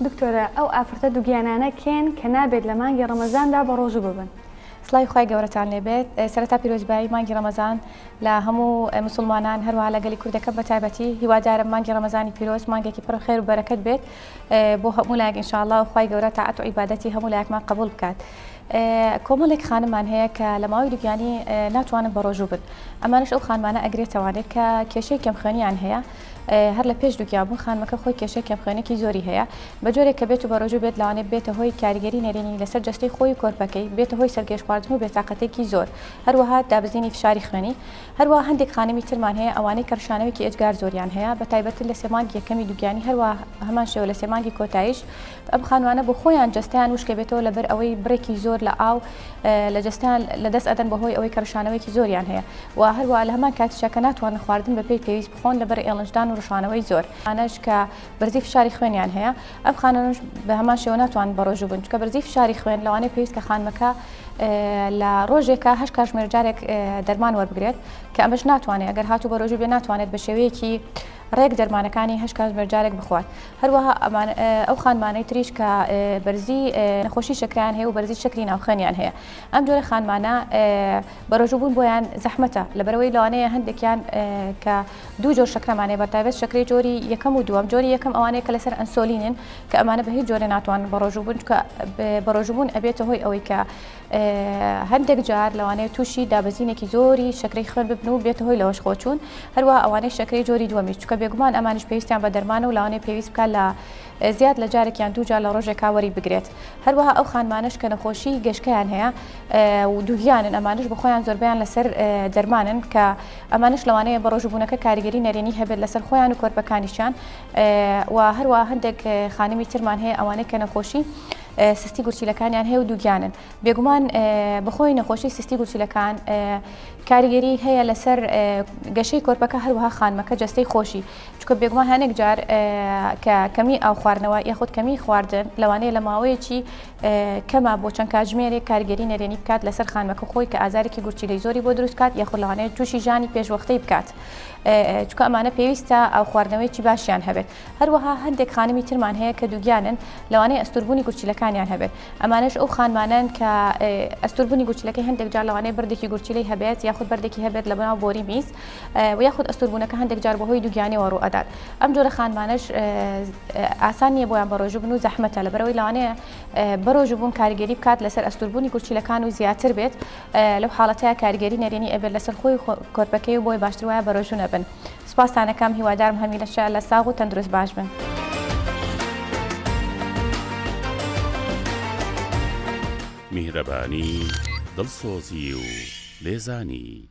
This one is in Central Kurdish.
دکتۆرە ئەو ئافرەتە دووگیانانە کێن کە نابێت لە مانگی ڕەمەزاندا بە ڕۆژوو ببن. سڵای خۆی گەورەتان لێبێت. سەرەتا پیرۆزبایی مانگی ڕەمەزان لە هەموو مسلمانان هەروەها لەگەلی کوردەکە بە تایبەتی هیوادارم مانگی ڕەمەزانی پیرۆز مانگێکی پڕ خێر و بەرەکەت بێت بۆ هەموو لایەک ئینشاءالله و خۆی گەورە تاعەت و عیبادەتی هەموو لایەکمان قبول بکات. کۆمەڵێک خانممان هەیە کە لە ماوەی دووگیانی ناتوانن بە ڕۆژوو بن. ئەمانش ئەو خانمانە ئەگرێتەوانێت کە کێشەی کەمخوێنیان هەیە. هەر لە پێش دووگیانبوون خانمەکە خۆی کێشەی کەمخوێنێکی زۆری هەیە بە جۆرێک کە بێت و بە ڕۆژوو بێت لەوانێت بێتە هۆی کاریگەری نەرێنی لەسەر جەستەی خۆی کۆرپەکەی بێتە هۆی سەرگەشت خواردن و بێتاقەتێکی زۆر هەروەها دابزینی فشاری خوێنی هەروەها هەندێک خانمی ترمان هەیە ئەوانەی کە ڕشانەوەیکی ئەجگار زۆریان هەیە بە تایبەتی لە سێمانگی یەکەمی دووگیانی هەروەها هەمان شێوە لە سێمانگی کۆتاییش ئەم خانوانە بۆ خۆیان جەستەیان وشکە بێتەوە لەبەر ئەوەی بڕێکی زۆر لە ئاو لە جەستیان لەدەست ئەدەن بەهۆی ئەوەی کە ڕشانەوەیکی زۆریان هەیە و هەروەها لە هەمان کاتیشە کە ناتوانن خواردن بە پێی پێویست بخۆن لەبەر ئێڵنجدان و ڕشانەوەی زۆر ئانەش کە بەرزی فشاری خوێنیان هەیە ئەم خانانش بە هەمان شێوە ناتوانن بە ڕۆژوو بن چونکە بەرزی فشاری خوێن لەوانەیە پێویست کە خانمەکە لە ڕۆژێکە 8 کاتژمێر جارێک دەرمان وەربگرێت کە ئەمەش ناتوانێت ئەگەر هاتوو بە ڕۆژوو بێ ناتوانێت بە شێوەیەکی ڕێک دەرمانەکانی 8 کاتژمێر جارێک بخوات هەروەها ئەو خانمانەی تریش کە بەرزی نەخۆشی شەکریان هەیە و بەرزی شەکری ناوخێنیان هەیە ئەم جۆرە خانمانە بە ڕۆژووبوون بۆیان زەحمەتە لەبەرەوەی لەوانەیە هەندێکیان کە دوو جۆر شەکرەمانەیە بەتایبەت شەکری جۆری یەکەم و دووەم جۆری یەکەم ئەوانەیە کە لەسەر ئەنسۆلینن کە ئەمانە بە هیچ جۆرە ناتوانن بە ڕۆژوو بن چونکە بە ڕۆژووبوون ئەبێتە هۆی ئەوەی کە هەندێک جار لەوانەیە تووشی دابەزینێکی زۆری شەکرەی خوێن ببن و بێتە هۆی لەوەش خۆچوون هەروەها ئەوانەی شەکرەی جۆری دووەمی چونکە بێگومان ئەمانش پێویستیان بە دەرمانە و لەوانەیە پێویست بکات لە زیاد لە جارێکیان دوو جار لە ڕۆژێکا وەری بگرێت هەروەها ئەو خانمانش کە نەخۆشی گەشکیان هەیە و دووگیانن ئەمانش بە خۆیان زۆربیان لەسەر دەرمانن کە ئەمانش لەوانەیە بە ڕۆژووبوونەکە کاریگەری نەرێنی هەبێت لەسەر خۆیان و کۆرپەکانیشان و هەروەها هەندێک خانمی ترمان هەیە ئەوانەی کە نەخۆشی سستی گورچیلەکانیان هەیە و دووگیانن بێگومان بەخۆی نەخۆشی سستی گورچیلەکان کاریگەری هەیە لەسەر گەشەی کۆرپەکە هەروەها خانمەکە جەستەی خۆشی چونکە بێگومان هەنێک جار کە کەمی ئاو خواردنەوە یاخود کەمی خواردن لەوانەیە لە ماوەیەکی کەمە بۆ چەند کاتژمێرێک کاریگەری نەرێنی بکات لەسەر خانمەکە خۆی کە ئازارێکی گورچیلەی زۆری بۆ دروست کات یاخود لەوانەیە تووشی ژانی پێشوەختەی بکات چونکە ئەمانە پێویستە ئاو خواردنەوەیکی باشیان هەبێت هەروەها هەندێک خانمی ترمان هەیە کە دووگیانن لەوانەیە ئەستوربوونی گورچیلەکانیان هەبێت ئەمانش ئەو خانمانن کە ئەستوربوونی گورچیلەکەی هەندێک جار لەوانەیە بەردێکی گورچیلەی هەبێت یاخود بەردێکی هەبێت لە بناو بۆری میز و یاخود ئەستوربوونەکە هەندێک جار بەهۆی دووگیانیەوە ڕوو ئەدات ئەم جۆرە خانمانش ئاسان نییە بۆیان بە ڕۆژوو بن و زەحمەتە لەبەرەوەی لەوانەیە بە ڕۆژووبوون کاریگەری بکات لەسەر ئەستوربوونی گورچیلەکان و زیاتر بێت لەو حاڵەتەیە کاریگەری نەرێنی ئەبێت لەسەر خۆی کۆرپەکەی و بۆی باشتر وایە بە ڕۆژوو نەبن سپاسانەکەم هیوادارم هەمیشە لە ساغ و تەندروست باش بن. میهرەبانی دڵسۆزی و لێزانی